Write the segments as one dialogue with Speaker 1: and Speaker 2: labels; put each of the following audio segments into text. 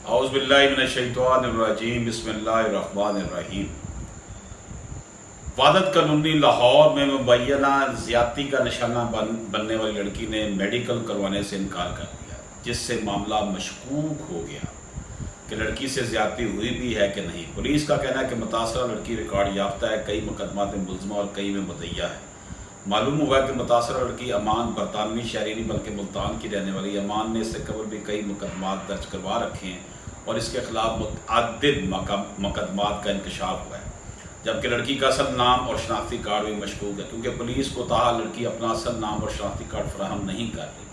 Speaker 1: اعوذ باللہ من الشیطان الرجیم بسم اللہ الرحمن الرحیم۔ وحدت کالونی لاہور میں مبینہ زیادتی کا نشانہ بننے والی لڑکی نے میڈیکل کروانے سے انکار کر دیا، جس سے معاملہ مشکوک ہو گیا کہ لڑکی سے زیادتی ہوئی بھی ہے کہ نہیں۔ پولیس کا کہنا ہے کہ متاثرہ لڑکی ریکارڈ یافتہ ہے، کئی مقدمات میں ملزمہ اور کئی میں مدعیہ ہے۔ معلوم ہوا کہ متاثرہ لڑکی امان برطانوی شہری نہیں بلکہ ملتان کی رہنے والی۔ امان نے اس سے قبل بھی کئی مقدمات درج کروا رکھے ہیں اور اس کے خلاف متعدد مقدمات کا انکشاف ہوا ہے، جبکہ لڑکی کا اصل نام اور شناختی کارڈ بھی مشکوک ہے، کیونکہ پولیس کو تاحال لڑکی اپنا اصل نام اور شناختی کارڈ فراہم نہیں کر رہی،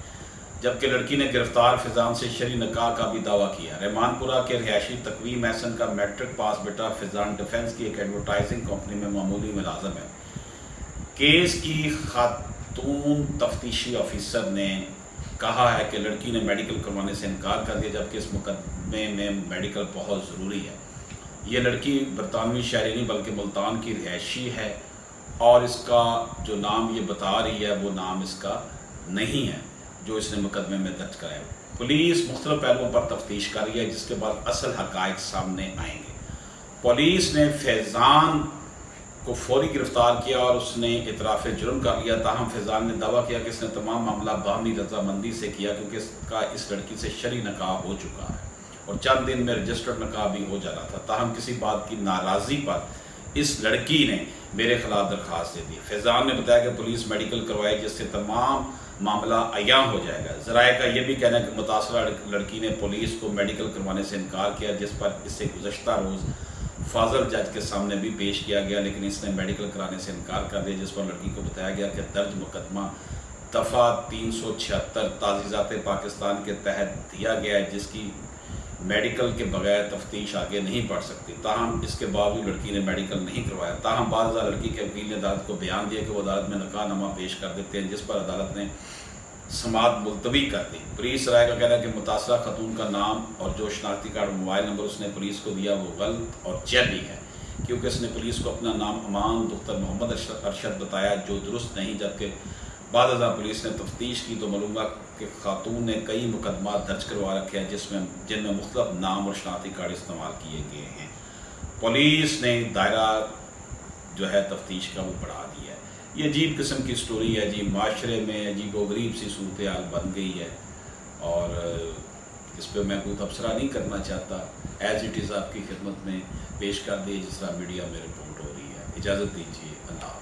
Speaker 1: جبکہ لڑکی نے گرفتار فیضان سے شرعی نکاح کا بھی دعویٰ کیا۔ رحمان پورہ کے رہائشی تقوی محسن کا میٹرک پاس بیٹا فیضان ڈیفنس کی ایک ایڈورٹائزنگ کمپنی میں معمولی ملازم ہے۔ کیس کی خاتون تفتیشی آفیسر نے کہا ہے کہ لڑکی نے میڈیکل کروانے سے انکار کر دیا، جبکہ اس مقدمے میں میڈیکل بہت ضروری ہے۔ یہ لڑکی برطانوی شہری نہیں بلکہ ملتان کی رہائشی ہے اور اس کا جو نام یہ بتا رہی ہے وہ نام اس کا نہیں ہے جو اس نے مقدمے میں درج کرایا ہے۔ پولیس مختلف پہلوؤں پر تفتیش کر رہی ہے، جس کے بعد اصل حقائق سامنے آئیں گے۔ پولیس نے فیضان کو فوری گرفتار کیا اور اس نے اعتراف جرم کر لیا، تاہم فیضان نے دعویٰ کیا کہ اس نے تمام معاملہ باہمی رضامندی سے کیا، کیونکہ اس کا اس لڑکی سے شرعی نکاح ہو چکا ہے اور چند دن میں رجسٹرڈ نکاح بھی ہو جانا تھا۔ تاہم کسی بات کی ناراضی پر اس لڑکی نے میرے خلاف درخواست دے دی۔ فیضان نے بتایا کہ پولیس میڈیکل کروائی، جس سے تمام معاملہ عیاں ہو جائے گا۔ ذرائع کا یہ بھی کہنا ہے کہ متاثرہ لڑکی نے پولیس کو میڈیکل کروانے سے انکار کیا، جس پر اسے گزشتہ روز فاضل جج کے سامنے بھی پیش کیا گیا، لیکن اس نے میڈیکل کرانے سے انکار کر دیا، جس پر لڑکی کو بتایا گیا کہ درج مقدمہ دفعہ 376 تعزیزات پاکستان کے تحت دیا گیا ہے، جس کی میڈیکل کے بغیر تفتیش آگے نہیں بڑھ سکتی۔ تاہم اس کے باوجود لڑکی نے میڈیکل نہیں کروایا۔ تاہم بعض لڑکی کے وکیل نے عدالت کو بیان دیا کہ وہ عدالت میں نکاح نامہ پیش کر دیتے ہیں، جس پر عدالت نے سماعت ملتوی کر دی۔ پولیس رائے کا کہنا ہے کہ متاثرہ خاتون کا نام اور جو شناختی کارڈ موبائل نمبر اس نے پولیس کو دیا وہ غلط اور جعلی ہے، کیونکہ اس نے پولیس کو اپنا نام امان دختر محمد ارشد بتایا، جو درست نہیں، جبکہ بعد ازاں پولیس نے تفتیش کی تو معلوم ہوا کہ خاتون نے کئی مقدمات درج کروا رکھے ہیں جن میں مختلف نام اور شناختی کارڈ استعمال کیے گئے ہیں۔ پولیس نے دائرہ جو ہے تفتیش کا وہ بڑھا دیا ہے۔ یہ عجیب قسم کی سٹوری ہے جی، معاشرے میں عجیب و غریب سی صورتحال بن گئی ہے اور اس پہ میں کوئی تبصرہ نہیں کرنا چاہتا، ایز اٹ از آپ کی خدمت میں پیش کر دی جس طرح میڈیا میں رپورٹ ہو رہی ہے۔ اجازت دیجیے، اللہ حافظ۔